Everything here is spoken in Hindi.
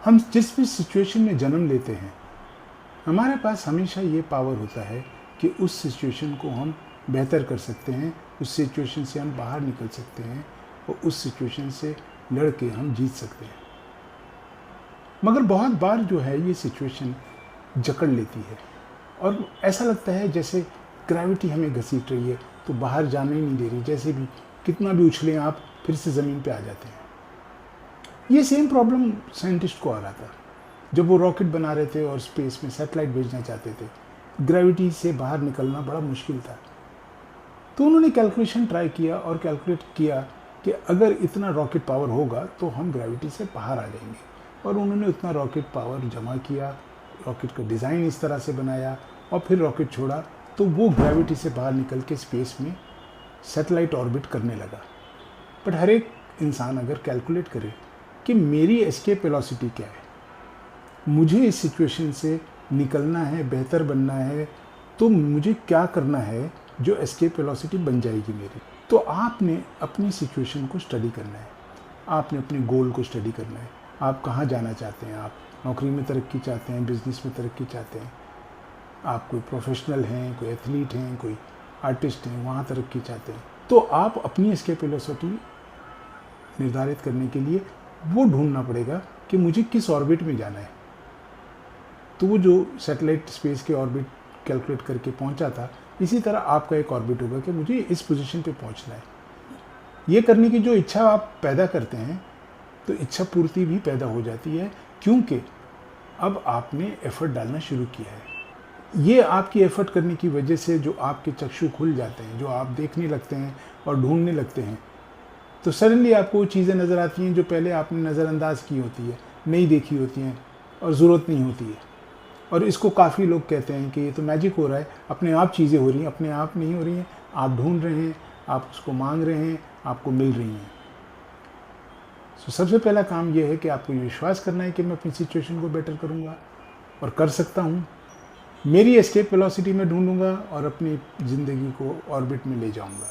हम जिस भी सिचुएशन में जन्म लेते हैं, हमारे पास हमेशा ये पावर होता है कि उस सिचुएशन को हम बेहतर कर सकते हैं, उस सिचुएशन से हम बाहर निकल सकते हैं और उस सिचुएशन से लड़ के हम जीत सकते हैं। मगर बहुत बार जो है ये सिचुएशन जकड़ लेती है और ऐसा लगता है जैसे ग्रेविटी हमें घसीट रही है, तो बाहर जाने ही नहीं दे रही। जैसे भी कितना भी उछलें आप, फिर से ज़मीन पे आ जाते हैं। ये सेम प्रॉब्लम साइंटिस्ट को आ रहा था जब वो रॉकेट बना रहे थे और स्पेस में सैटेलाइट भेजना चाहते थे। ग्रेविटी से बाहर निकलना बड़ा मुश्किल था। तो उन्होंने कैलकुलेशन ट्राई किया और कैलकुलेट किया कि अगर इतना रॉकेट पावर होगा तो हम ग्रेविटी से बाहर आ जाएंगे। और उन्होंने उतना रॉकेट पावर जमा किया, रॉकेट का डिज़ाइन इस तरह से बनाया और फिर रॉकेट छोड़ा तो वो ग्रेविटी से बाहर निकल के स्पेस में सैटेलाइट ऑर्बिट करने लगा। बट हर एक इंसान अगर कैलकुलेट करे कि मेरी एस्केप वेलोसिटी क्या है, मुझे इस सिचुएशन से निकलना है, बेहतर बनना है, तो मुझे क्या करना है जो एस्केप वेलोसिटी बन जाएगी मेरी। तो आपने अपनी सिचुएशन को स्टडी करना है, आपने अपने गोल को स्टडी करना है। आप कहाँ जाना चाहते हैं, आप नौकरी में तरक्की चाहते हैं, बिजनेस में तरक्की चाहते हैं, आप कोई प्रोफेशनल हैं, कोई एथलीट हैं, कोई आर्टिस्ट हैं, वहाँ तरक्की चाहते हैं। तो आप अपनी एस्केप वेलोसिटी निर्धारित करने के लिए वो ढूंढना पड़ेगा कि मुझे किस ऑर्बिट में जाना है। तो वो जो सैटेलाइट स्पेस के ऑर्बिट कैलकुलेट करके पहुंचा था, इसी तरह आपका एक ऑर्बिट होगा कि मुझे इस पोजीशन पे पहुंचना है। ये करने की जो इच्छा आप पैदा करते हैं तो इच्छा पूर्ति भी पैदा हो जाती है, क्योंकि अब आपने एफर्ट डालना शुरू किया है। ये आपकी एफर्ट करने की वजह से जो आपके चक्षु खुल जाते हैं, जो आप देखने लगते हैं और ढूंढने लगते हैं, तो सडनली आपको वो चीज़ें नज़र आती हैं जो पहले आपने नज़रअंदाज की होती है, नहीं देखी होती हैं और ज़रूरत नहीं होती है। और इसको काफ़ी लोग कहते हैं कि ये तो मैजिक हो रहा है, अपने आप चीज़ें हो रही हैं। अपने आप नहीं हो रही हैं, आप ढूंढ रहे हैं, आप उसको मांग रहे हैं, आपको मिल रही हैं। तो सबसे पहला काम यह है कि आपको ये विश्वास करना है कि मैं अपनी सिचुएशन को बेटर करूँगा और कर सकता हूँ। मेरी एस्केप वेलोसिटी में ढूंढूंगा और अपनी ज़िंदगी को ऑर्बिट में ले जाऊँगा।